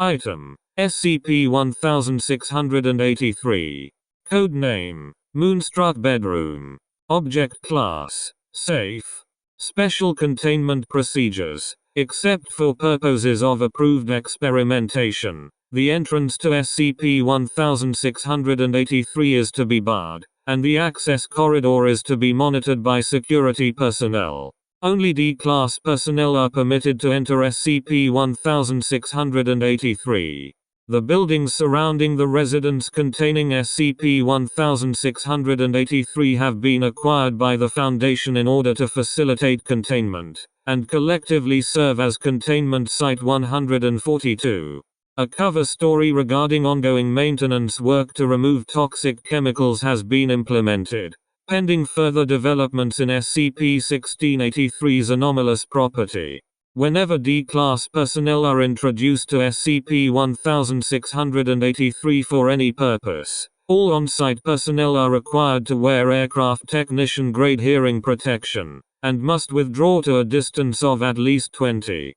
Item: SCP-1683. Codename: Moonstruck Bedroom. Object Class: Safe. Special Containment Procedures: except for purposes of approved experimentation, the entrance to SCP-1683 is to be barred, and the access corridor is to be monitored by security personnel. Only D-Class personnel are permitted to enter SCP-1683. The buildings surrounding the residence containing SCP-1683 have been acquired by the Foundation in order to facilitate containment, and collectively serve as Containment Site 142. A cover story regarding ongoing maintenance work to remove toxic chemicals has been implemented, pending further developments in SCP-1683's anomalous property. Whenever D-Class personnel are introduced to SCP-1683 for any purpose, all on-site personnel are required to wear aircraft technician-grade hearing protection, and must withdraw to a distance of at least 20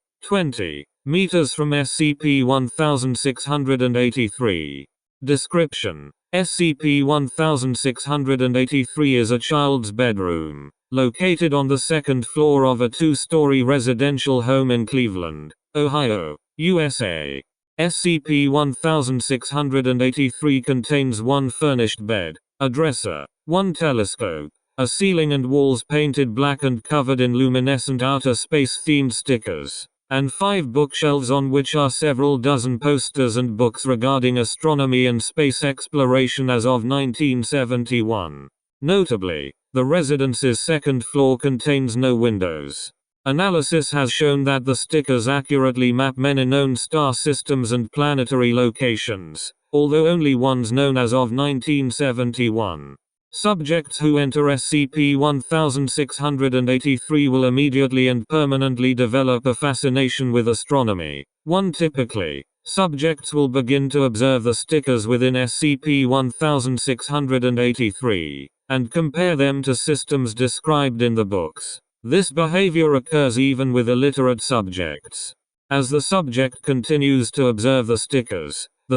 meters from SCP-1683. Description: SCP-1683 is a child's bedroom, located on the second floor of a two-story residential home in Cleveland, Ohio, USA. SCP-1683 contains one furnished bed, a dresser, one telescope, a ceiling and walls painted black and covered in luminescent outer space-themed stickers, and 5 bookshelves on which are several dozen posters and books regarding astronomy and space exploration as of 1971. Notably, the residence's second floor contains no windows. Analysis has shown that the stickers accurately map many known star systems and planetary locations, although only ones known as of 1971. Subjects who enter SCP-1683 will immediately and permanently develop a fascination with astronomy. Typically, subjects will begin to observe the stickers within SCP-1683, and compare them to systems described in the books. This behavior occurs even with illiterate subjects. As the subject continues to observe the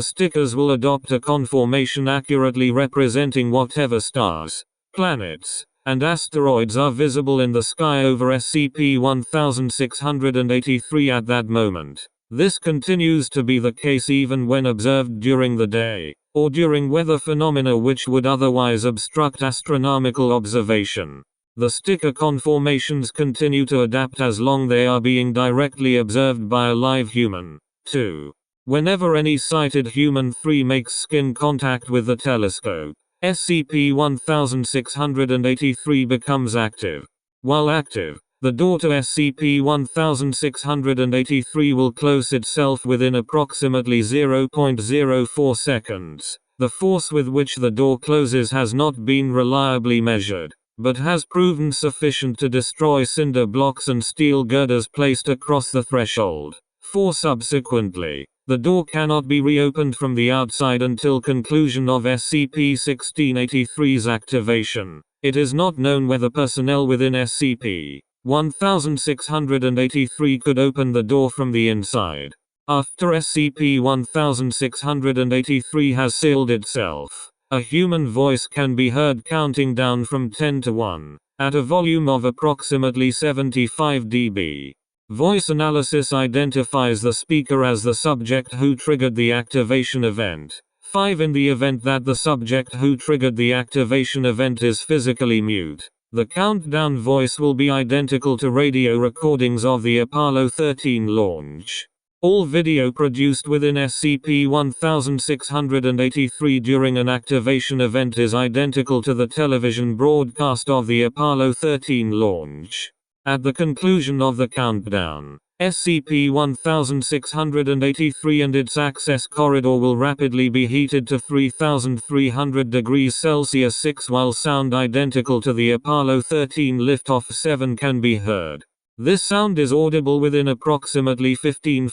stickers will adopt a conformation accurately representing whatever stars, planets, and asteroids are visible in the sky over SCP-1683 at that moment. This continues to be the case even when observed during the day, or during weather phenomena which would otherwise obstruct astronomical observation. The sticker conformations continue to adapt as long they are being directly observed by a live human. 2. Whenever any sighted human 3 makes skin contact with the telescope, SCP-1683 becomes active. While active, the door to SCP-1683 will close itself within approximately 0.04 seconds. The force with which the door closes has not been reliably measured, but has proven sufficient to destroy cinder blocks and steel girders placed across the threshold. 4. Subsequently, the door cannot be reopened from the outside until conclusion of SCP-1683's activation. It is not known whether personnel within SCP-1683 could open the door from the inside. After SCP-1683 has sealed itself, a human voice can be heard counting down from 10 to 1, at a volume of approximately 75 dB. Voice analysis identifies the speaker as the subject who triggered the activation event. 5. In the event that the subject who triggered the activation event is physically mute, the countdown voice will be identical to radio recordings of the Apollo 13 launch. All video produced within SCP-1683 during an activation event is identical to the television broadcast of the Apollo 13 launch. At the conclusion of the countdown, SCP-1683 and its access corridor will rapidly be heated to 3,300 degrees Celsius 6 while sound identical to the Apollo 13 liftoff 7 can be heard. This sound is audible within approximately 15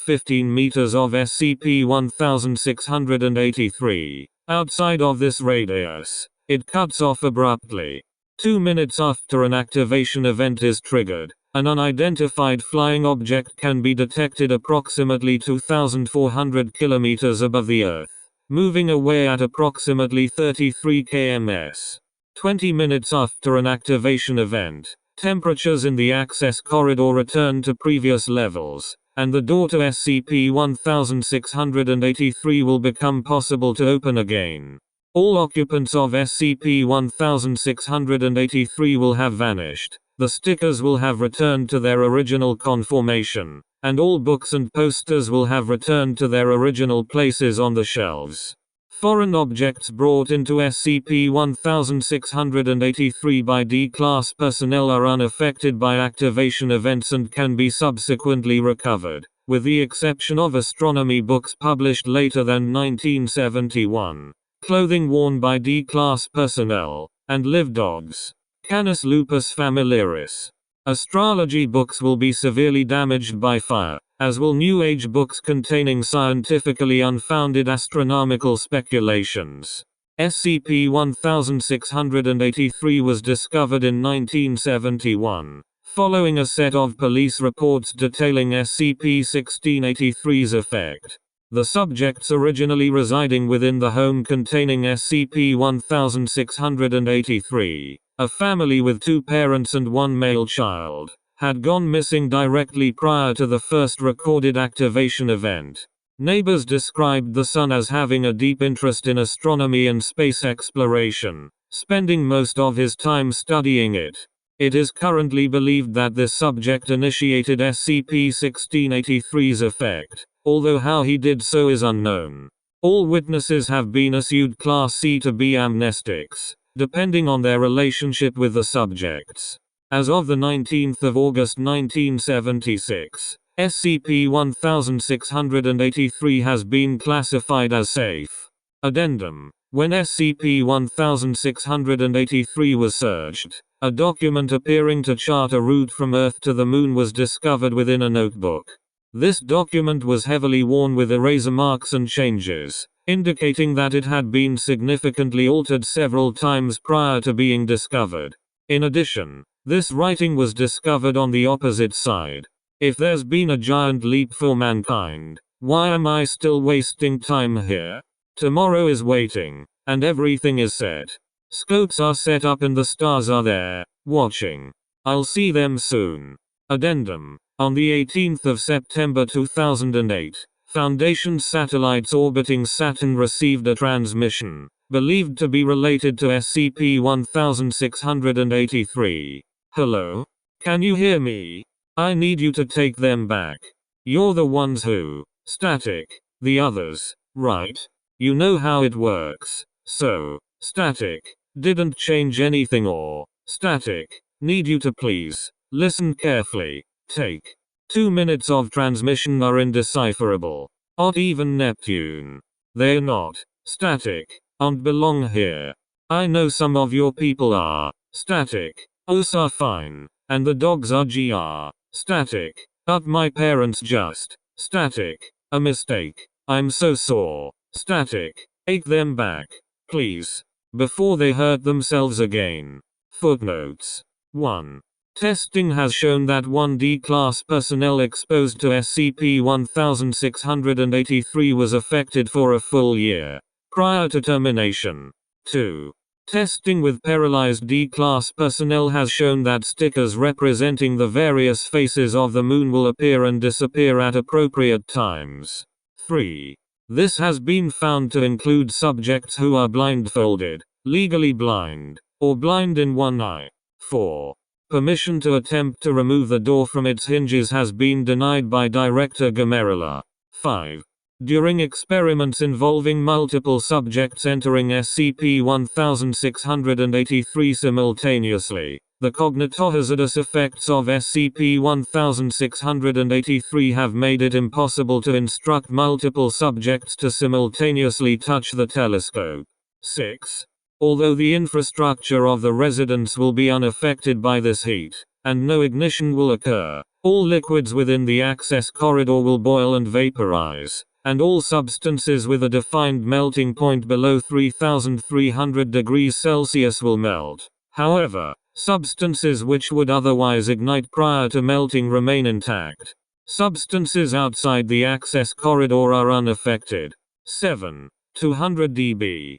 meters of SCP-1683. Outside of this radius, it cuts off abruptly. 2 minutes after an activation event is triggered, An unidentified flying object can be detected approximately 2,400 kilometers above the Earth, moving away at approximately 33 km/s. 20 minutes after an activation event, temperatures in the access corridor return to previous levels, and the door to SCP-1683 will become possible to open again. All occupants of SCP-1683 will have vanished. The stickers will have returned to their original conformation, and all books and posters will have returned to their original places on the shelves. Foreign objects brought into SCP-1683 by D-Class personnel are unaffected by activation events and can be subsequently recovered, with the exception of astronomy books published later than 1971, clothing worn by D-Class personnel, and live dogs. Canis lupus familiaris. Astrology books will be severely damaged by fire, as will New Age books containing scientifically unfounded astronomical speculations. SCP-1683 was discovered in 1971, following a set of police reports detailing SCP-1683's effect. The subjects originally residing within the home containing SCP-1683, a family with 2 parents and 1 male child, had gone missing directly prior to the first recorded activation event. Neighbors described the son as having a deep interest in astronomy and space exploration, spending most of his time studying it. It is currently believed that this subject initiated SCP-1683's effect, although how he did so is unknown. All witnesses have been issued Class C to B amnestics, depending on their relationship with the subjects. As of the 19th of August 1976, SCP-1683 has been classified as safe. Addendum: when SCP-1683 was searched, a document appearing to chart a route from Earth to the Moon was discovered within a notebook. This document was heavily worn with eraser marks and changes, indicating that it had been significantly altered several times prior to being discovered. In addition, this writing was discovered on the opposite side. If there's been a giant leap for mankind, why am I still wasting time here? Tomorrow is waiting, and everything is set. Scopes are set up and the stars are there, watching. I'll see them soon. Addendum: on the 18th of September 2008, Foundation satellites orbiting Saturn received a transmission, believed to be related to SCP-1683. Hello? Can you hear me? I need you to take them back. You're the ones who. Static. The others, right? You know how it works. So, Static, didn't change anything or. Static, need you to please, listen carefully. Take 2 minutes of transmission are indecipherable. Odd even Neptune. They're not. Static, aren't belong here. I know some of your people are. Static, us are fine. And the dogs are GR. Static, but my parents just. Static, a mistake. I'm so sore. Static, take them back, please, before they hurt themselves again. Footnotes. 1. Testing has shown that 1D class personnel exposed to SCP-1683 was affected for a full year, prior to termination. 2. Testing with paralyzed D-class personnel has shown that stickers representing the various faces of the Moon will appear and disappear at appropriate times. 3. This has been found to include subjects who are blindfolded, legally blind, or blind in one eye. 4. Permission to attempt to remove the door from its hinges has been denied by Director Gamerilla. 5. During experiments involving multiple subjects entering SCP-1683 simultaneously, the cognitohazardous effects of SCP-1683 have made it impossible to instruct multiple subjects to simultaneously touch the telescope. 6. Although the infrastructure of the residence will be unaffected by this heat, and no ignition will occur, all liquids within the access corridor will boil and vaporize, and all substances with a defined melting point below 3,300 degrees Celsius will melt. However, Substances which would otherwise ignite prior to melting remain intact. Substances outside the access corridor are unaffected. 7. 200 dB.